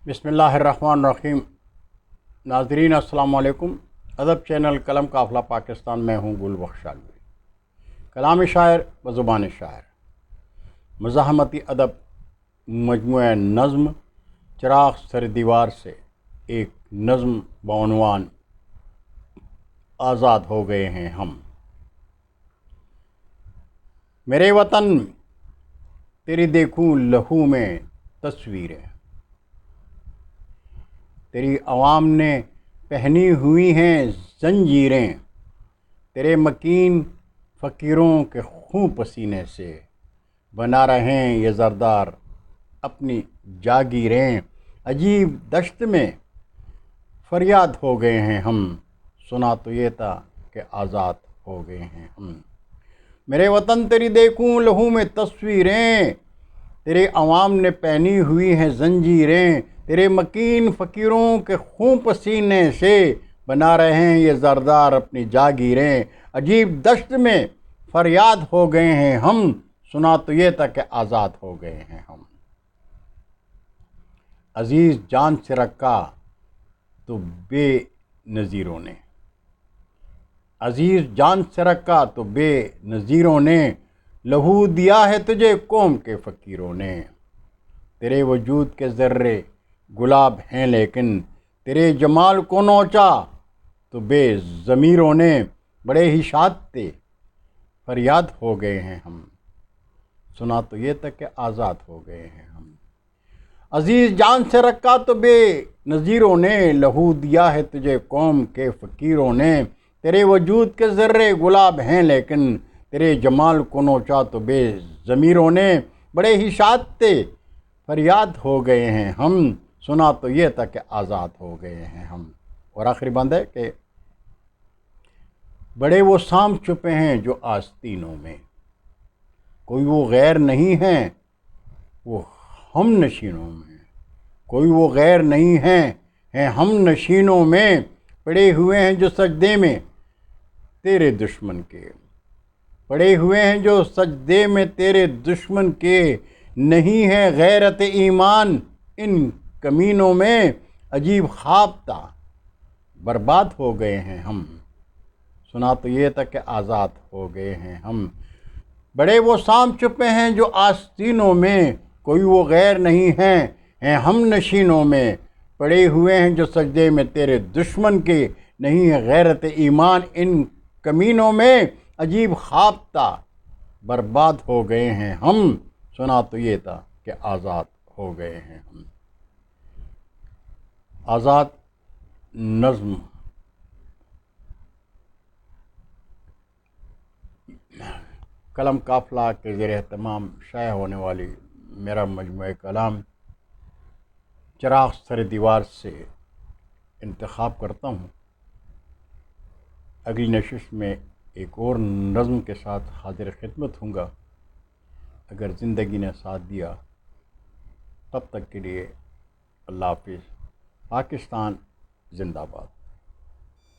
بسم اللہ الرحمن الرحیم۔ ناظرین السلام علیکم۔ ادب چینل قلم قافلہ پاکستان میں ہوں گل بخش عالوی، کلام شاعر و زبان شاعر، مزاحمتی ادب، مجموعہ نظم چراغ سر دیوار سے ایک نظم بعنوان آزاد ہو گئے ہیں ہم۔ میرے وطن تیری دیکھوں لہو میں تصویریں، تیری عوام نے پہنی ہوئی ہیں زنجیریں، تیرے مکین فقیروں کے خون پسینے سے بنا رہے ہیں یہ زردار اپنی جاگیریں۔ عجیب دشت میں فریاد ہو گئے ہیں ہم، سنا تو یہ تھا کہ آزاد ہو گئے ہیں ہم۔ میرے وطن تیری دیکھوں لہو میں تصویریں، تیرے عوام نے پہنی ہوئی ہیں زنجیریں، تیرے مکین فقیروں کے خون پسینے سے بنا رہے ہیں یہ زردار اپنی جاگیریں۔ عجیب دشت میں فریاد ہو گئے ہیں ہم، سنا تو یہ تھا کہ آزاد ہو گئے ہیں ہم۔ عزیز جان سے رکھا تو بے نظیروں نے، عزیز جان سے رکھا تو بے نظیروں نے، لہو دیا ہے تجھے قوم کے فقیروں نے۔ تیرے وجود کے ذرے گلاب ہیں لیکن تیرے جمال کو نوچا تو بے ضمیروں نے، بڑے ہی شاد تھے فریاد ہو گئے ہیں ہم، سنا تو یہ تک کہ آزاد ہو گئے ہیں ہم۔ عزیز جان سے رکھا تو بے نظیروں نے، لہو دیا ہے تجھے قوم کے فقیروں نے۔ تیرے وجود کے ذرے گلاب ہیں لیکن تیرے جمال کو نوچا تو بے ضمیروں نے، بڑے ہی شاد تھے فریاد ہو گئے ہیں ہم، سنا تو یہ تھا کہ آزاد ہو گئے ہیں ہم۔ اور آخری بند ہے کہ بڑے وہ سام چھپے ہیں جو آستینوں میں، کوئی وہ غیر نہیں ہیں وہ ہم نشینوں میں، کوئی وہ غیر نہیں ہیں ہم نشینوں میں، پڑے ہوئے ہیں جو سجدے میں تیرے دشمن کے، پڑے ہوئے ہیں جو سجدے میں تیرے دشمن کے، نہیں ہے غیرت ایمان ان کمینوں میں، عجیب خواب تھا برباد ہو گئے ہیں ہم، سنا تو یہ تھا کہ آزاد ہو گئے ہیں ہم۔ بڑے وہ سام چھپے ہیں جو آستینوں میں، کوئی وہ غیر نہیں ہیں ہم نشینوں میں، پڑے ہوئے ہیں جو سجدے میں تیرے دشمن کے، نہیں ہے غیرت ایمان ان کمینوں میں، عجیب خواب تھا برباد ہو گئے ہیں ہم، سنا تو یہ تھا کہ آزاد ہو گئے ہیں ہم۔ آزاد نظم قلم قافلہ کے زیر اہتمام شائع ہونے والی میرا مجموعہ کلام چراغ سر دیوار سے انتخاب کرتا ہوں۔ اگلی نشست میں ایک اور نظم کے ساتھ حاضر خدمت ہوں گا، اگر زندگی نے ساتھ دیا۔ تب تک کے لیے اللہ حافظ۔ پاکستان زندہ باد۔